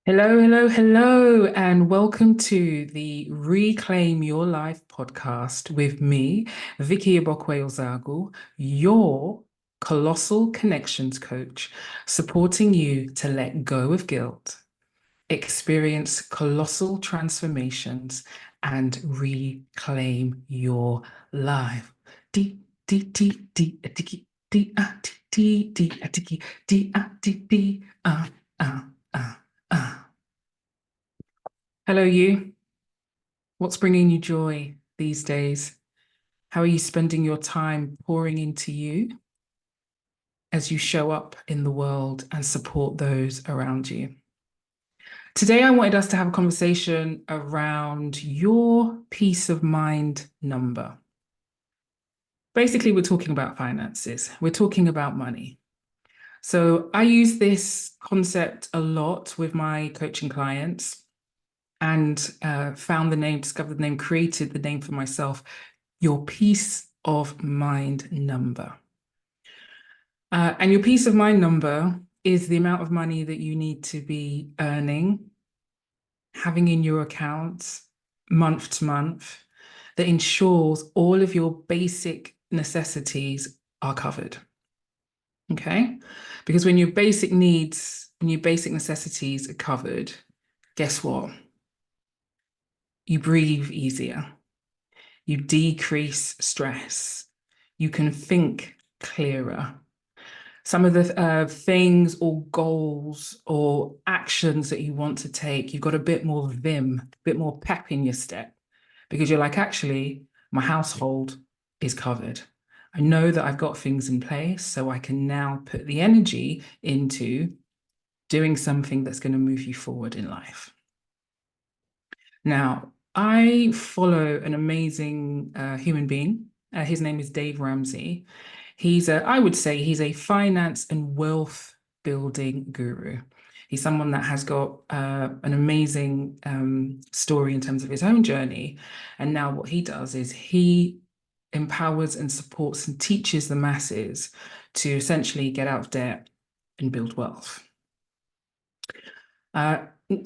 Hello, hello, hello, and welcome to the Reclaim Your Life podcast with me, Vicky Igbokwe-Ozoagu, your colossal connections coach, supporting you to let go of guilt, experience colossal transformations, and reclaim your life. Dee, dee, dee, dee, a tiki, dee, ah, dee, dee, a tiki, dee, ah, dee, dee, ah, ah. Hello, you. What's bringing you joy these days? How are you spending your time pouring into you as you show up in the world and support those around you? Today, I wanted us to have a conversation around your peace of mind number. Basically, we're talking about finances, we're talking about money. So, I use this concept a lot with my coaching clients and found the name, discovered the name, created the name for myself, your peace of mind number. And your peace of mind number is the amount of money that you need to be earning, having in your accounts month to month, that ensures all of your basic necessities are covered. Okay? Because when your basic needs and your basic necessities are covered, guess what? You breathe easier. You decrease stress. You can think clearer. Some of the things or goals or actions that you want to take, you've got a bit more vim, a bit more pep in your step because you're like, actually, my household is covered. I know that I've got things in place, so I can now put the energy into doing something that's going to move you forward in life. Now, I follow an amazing human being. His name is Dave Ramsey. I would say he's a finance and wealth building guru. He's someone that has got an amazing story in terms of his own journey. And now what he does is he empowers and supports and teaches the masses to essentially get out of debt and build wealth.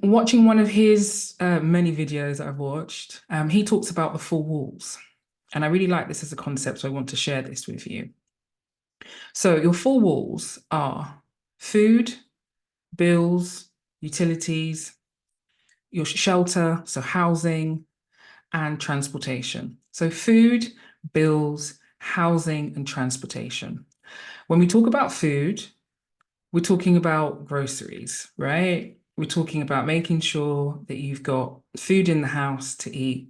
Watching one of his many videos that I've watched, he talks about the four walls. And I really like this as a concept, so I want to share this with you. So your four walls are food, bills, utilities, your shelter, so housing, and transportation. So food, bills, housing, and transportation. When we talk about food, we're talking about groceries, right? We're talking about making sure that you've got food in the house to eat.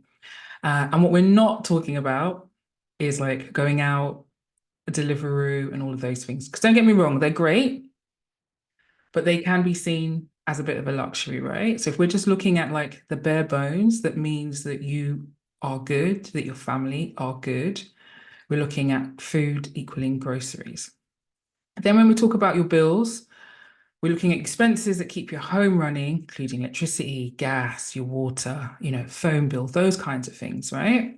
And what we're not talking about is like going out, a Deliveroo, and all of those things. Because don't get me wrong, they're great, but they can be seen as a bit of a luxury, right? So if we're just looking at like the bare bones, that means that you are good, that your family are good. We're looking at food equaling groceries. Then when we talk about your bills, we're looking at expenses that keep your home running, including electricity, gas, your water, phone bill, those kinds of things, right?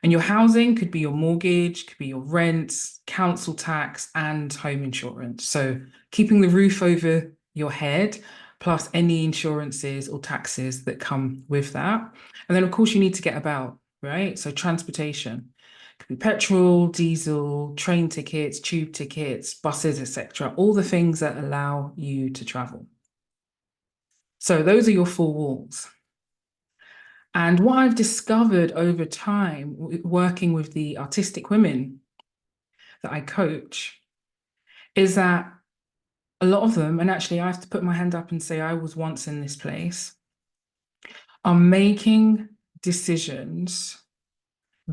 And your housing could be your mortgage, could be your rent, council tax, and home insurance. So keeping the roof over your head, plus any insurances or taxes that come with that. And then, of course, you need to get about, right? So transportation could be petrol, diesel, train tickets, tube tickets, buses, etc. All the things that allow you to travel. So those are your four walls. And what I've discovered over time, working with the artistic women that I coach, is that a lot of them, and actually I have to put my hand up and say I was once in this place, are making decisions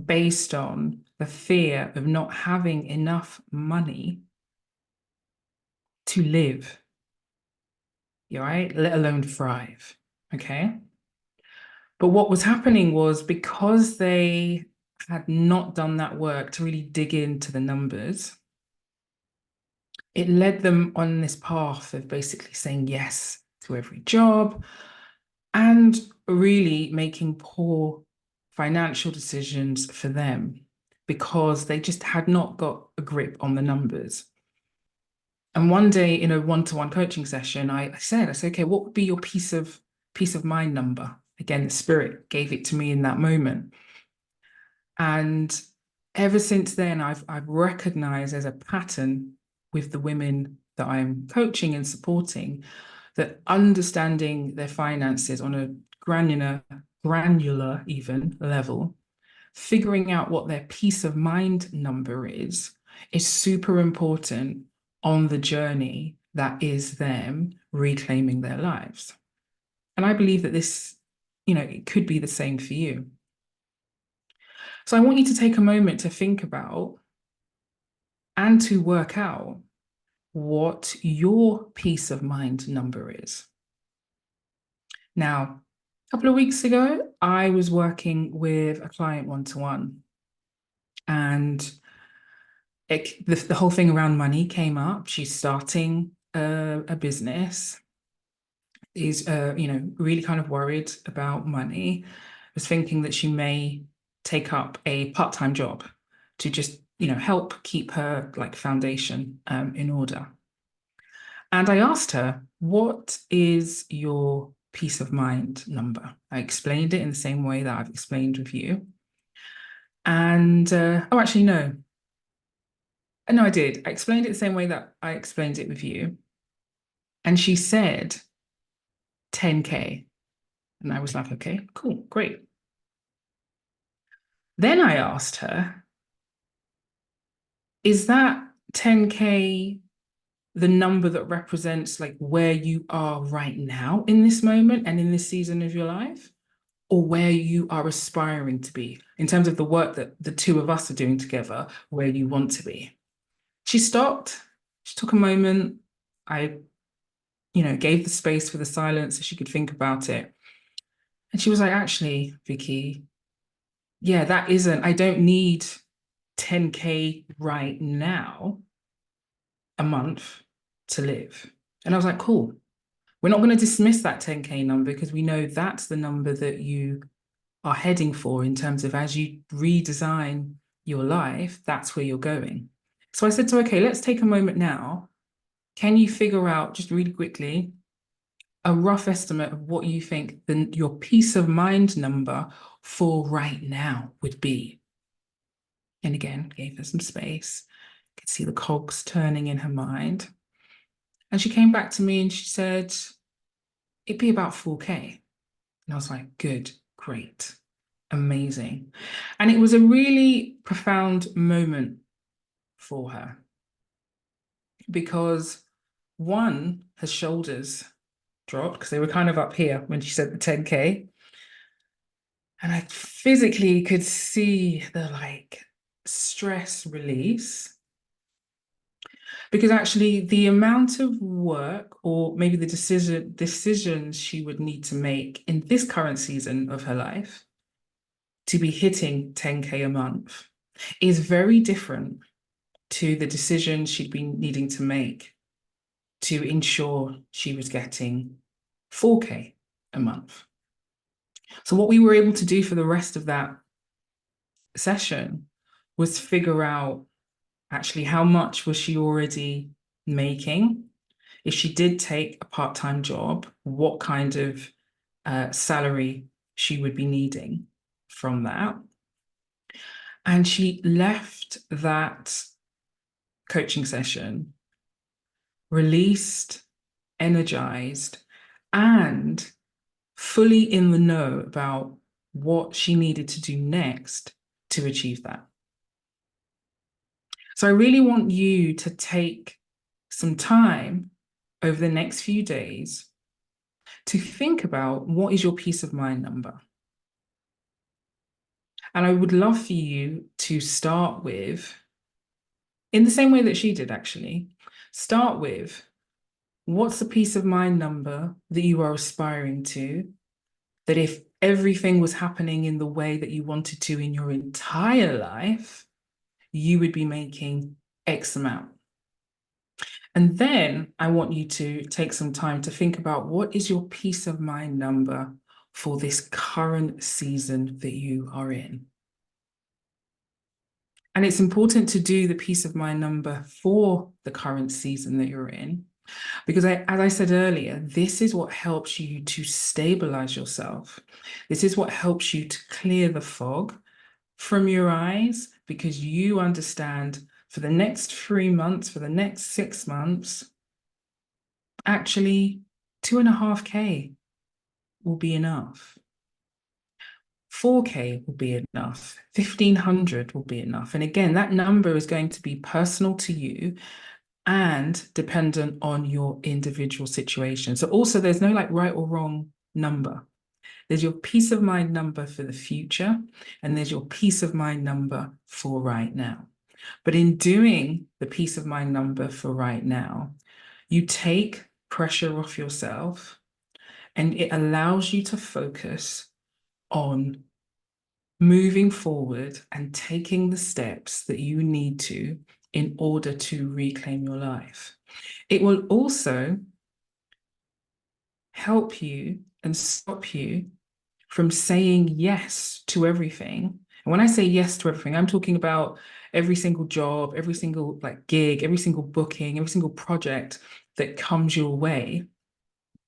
based on the fear of not having enough money to live, right? Let alone thrive. Okay. But what was happening was because they had not done that work to really dig into the numbers, it led them on this path of basically saying yes to every job and really making poor financial decisions for them because they just had not got a grip on the numbers. And one day in a one-to-one coaching session, I said, okay, what would be your peace of mind number? Again, the spirit gave it to me in that moment. And ever since then, I've recognized there's a pattern with the women that I'm coaching and supporting, that understanding their finances on a granular even level, figuring out what their peace of mind number is super important on the journey that is them reclaiming their lives. And I believe that this, it could be the same for you. So I want you to take a moment to think about and to work out what your peace of mind number is. Now, a couple of weeks ago, I was working with a client one-to-one, and the whole thing around money came up. She's starting a business, is really kind of worried about money, was thinking that she may take up a part-time job to just help keep her like foundation in order. And I asked her, what is your peace of mind number? I explained it in the same way that I've explained with you. And oh, actually, no. No, I did. I explained it the same way that I explained it with you. And she said 10K. And I was like, okay, cool, great. Then I asked her, is that 10K the number that represents like where you are right now in this moment and in this season of your life, or where you are aspiring to be in terms of the work that the two of us are doing together, where you want to be? She stopped, she took a moment. I, gave the space for the silence so she could think about it. And she was like, actually, Vicky, yeah, I don't need 10K right now a month to live. And I was like, cool. We're not going to dismiss that 10K number, because we know that's the number that you are heading for in terms of as you redesign your life, that's where you're going. So I said to her, okay, let's take a moment now. Can you figure out just really quickly a rough estimate of what you think your peace of mind number for right now would be? And again, gave her some space. Could see the cogs turning in her mind. And she came back to me and she said, it'd be about 4K. And I was like, good, great, amazing. And it was a really profound moment for her, because one, her shoulders dropped because they were kind of up here when she said the 10K. And I physically could see the like stress release, because actually the amount of work, or maybe the decisions she would need to make in this current season of her life to be hitting 10K a month is very different to the decisions she'd been needing to make to ensure she was getting 4K a month. So what we were able to do for the rest of that session was figure out actually how much was she already making. If she did take a part-time job, what kind of salary she would be needing from that. And she left that coaching session released, energized, and fully in the know about what she needed to do next to achieve that. So I really want you to take some time over the next few days to think about what is your peace of mind number. And I would love for you to start with, in the same way that she did actually, start with what's the peace of mind number that you are aspiring to, that if everything was happening in the way that you wanted to in your entire life, you would be making X amount. And then I want you to take some time to think about what is your peace of mind number for this current season that you are in. And it's important to do the peace of mind number for the current season that you're in, because as I said earlier, this is what helps you to stabilize yourself. This is what helps you to clear the fog from your eyes, because you understand for the next 3 months, for the next 6 months, actually 2.5K will be enough. 4K will be enough. 1,500 will be enough. And again, that number is going to be personal to you and dependent on your individual situation. So also there's no like right or wrong number. There's your peace of mind number for the future, and there's your peace of mind number for right now. But in doing the peace of mind number for right now, you take pressure off yourself and it allows you to focus on moving forward and taking the steps that you need to in order to reclaim your life. It will also help you and stop you from saying yes to everything. And when I say yes to everything, I'm talking about every single job, every single like gig, every single booking, every single project that comes your way.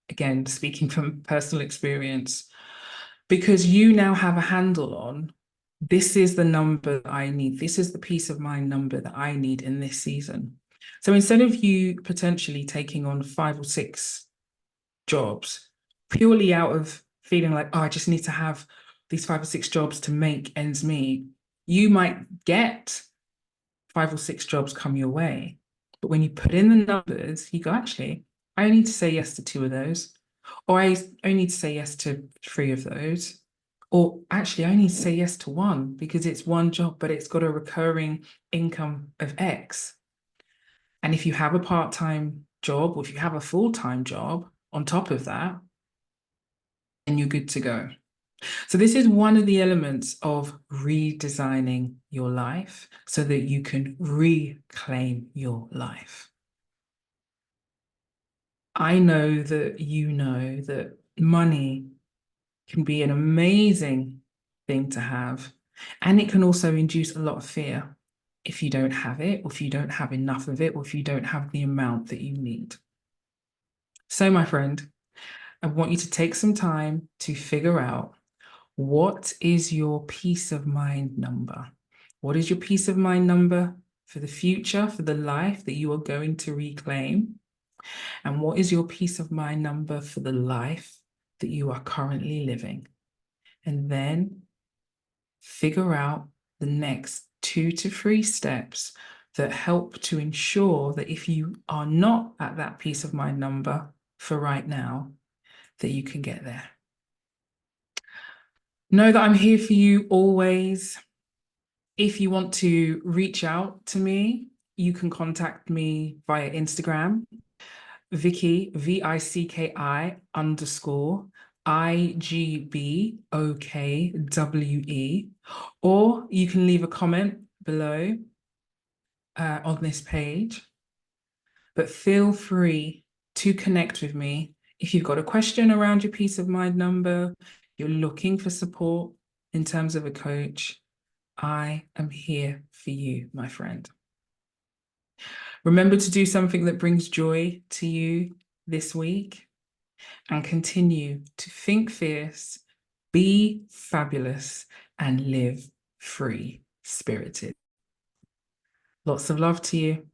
Again, speaking from personal experience, because you now have a handle on, this is the number that I need. This is the peace of mind number that I need in this season. So instead of you potentially taking on 5 or 6 jobs purely out of feeling like, oh, I just need to have these 5 or 6 jobs to make ends meet, you might get 5 or 6 jobs come your way. But when you put in the numbers, you go, actually, I only need to say yes to 2 of those, or I only need to say yes to 3 of those, or actually, I only need to say yes to 1 because it's 1 job, but it's got a recurring income of X. And if you have a part-time job, or if you have a full-time job on top of that, then you're good to go. So this is one of the elements of redesigning your life so that you can reclaim your life. I know that you know that money can be an amazing thing to have, and it can also induce a lot of fear if you don't have it, or if you don't have enough of it, or if you don't have the amount that you need. So, my friend, I want you to take some time to figure out, what is your peace of mind number? What is your peace of mind number for the future, for the life that you are going to reclaim? And what is your peace of mind number for the life that you are currently living? And then figure out the next 2 to 3 steps that help to ensure that if you are not at that peace of mind number for right now, that you can get there. Know that I'm here for you always. If you want to reach out to me, you can contact me via Instagram, Vicky, VICKI _ IGBOKWE, or you can leave a comment below on this page. But feel free to connect with me if you've got a question around your peace of mind number, you're looking for support in terms of a coach. I am here for you, my friend. Remember to do something that brings joy to you this week, and continue to think fierce, be fabulous, and live free spirited. Lots of love to you.